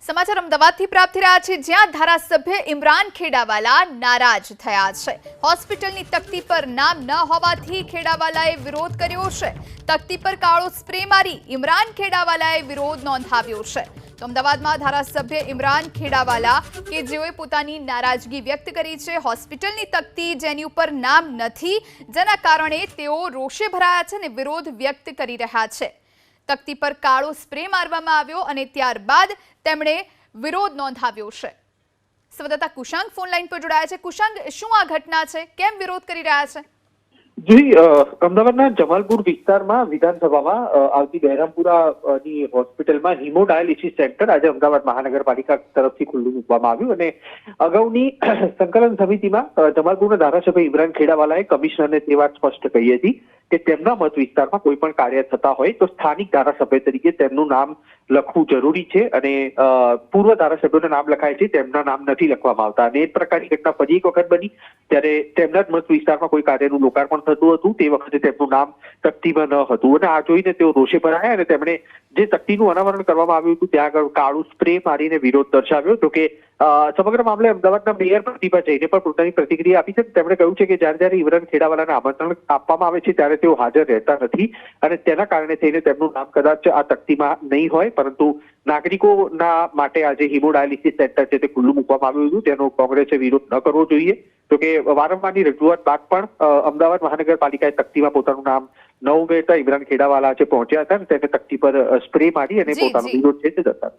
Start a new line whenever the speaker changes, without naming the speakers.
સમાચાર અમદાવાદથી પ્રાપ્ત થઈ રહ્યા છે, જ્યાં ધારાસભ્ય ઇમરાન ખેડાવાલા નારાજ થયા છે। હોસ્પિટલની તકતી પર નામ ન હોવાથી ખેડાવાલાએ વિરોધ કર્યો છે। તકતી પર કાળો સ્પ્રે મારી ઇમરાન ખેડાવાલાએ વિરોધ નોંધાવ્યો છે। તો અમદાવાદમાં ધારાસભ્ય ઇમરાન ખેડાવાલા કે જેઓએ પોતાની નારાજગી વ્યક્ત કરી છે, હોસ્પિટલની તકતી જેની ઉપર નામ નથી, જેના કારણે તેઓ રોષે ભરાયા છે અને વિરોધ વ્યક્ત કરી રહ્યા છે। તકતી પર કાળો સ્પ્રે મારવામાં આવ્યો અને ત્યારબાદ તેમણે વિરોધ નોંધાવ્યો છે। સંવાદદાતા કુશાંગ ફોન લાઈન પર જોડાયા છે। કુશાંગ, શું આ ઘટના છે? કેમ વિરોધ કરી રહ્યા છે?
જી, અમદાવાદના જમાલપુર વિસ્તારમાં વિધાનસભામાં આવતી બહેરામપુરાની હોસ્પિટલમાં હિમોડાયાલિસિસ સેન્ટર આજે અમદાવાદ મહાનગરપાલિકા તરફથી ખુલ્લું મૂકવામાં આવ્યું અને અગાઉની સંકલન સમિતિમાં જમાલપુરના ધારાસભ્ય ઇમરાન ખેડાવાલાએ કમિશનરને તે વાત સ્પષ્ટ કરી હતી કે તેમના મત વિસ્તારમાં કોઈ પણ કાર્ય થતા હોય તો સ્થાનિક ધારાસભ્ય તરીકે તેમનું નામ લખવું જરૂરી છે અને પૂર્વ ધારાસભ્યોના નામ લખાય છે, તેમના નામ નથી લખવામાં આવતા। અને એ પ્રકારની ઘટના ફરી એક વખત બની ત્યારે તેમના જ મત વિસ્તારમાં કોઈ કાર્યનું લોકાર્પણ થતું હતું, તે વખતે તેમનું નામ તકતીમાં ન હતું અને આ જોઈને તેઓ રોષે ભરાયા અને તેમણે જે તકતીનું અનાવરણ કરવામાં આવ્યું હતું ત્યાં આગળ કાળું સ્પ્રે મારીને વિરોધ દર્શાવ્યો। તો કે સમગ્ર મામલે અમદાવાદના મેયર પ્રતિભા જઈને પણ પોતાની પ્રતિક્રિયા આપી છે। તેમણે કહ્યું છે કે જ્યારે ઇમરાન ખેડાવાલાને આમંત્રણ આપવામાં આવે છે ત્યારે તેઓ હાજર રહેતા નથી અને તેના કારણે થઈને તેમનું નામ કદાચ આ તકતીમાં નહીં હોય, પરંતુ નાગરિકોના માટે આજે હિમોડાયાલિસિસ સેન્ટર છે તે ખુલ્લું મૂકવામાં આવ્યું હતું, તેનો કોંગ્રેસે વિરોધ ન કરવો જોઈએ। તો કે વારંવારની રજૂઆત બાદ પણ અમદાવાદ મહાનગરપાલિકાએ તકતીમાં પોતાનું નામ ન ઉમેરતા ઇમરાન ખેડાવાલા આજે પહોંચ્યા હતા અને તેને તકતી પર સ્પ્રે મારી અને પોતાનો વિરોધ છે તે દર્શાવ્યો।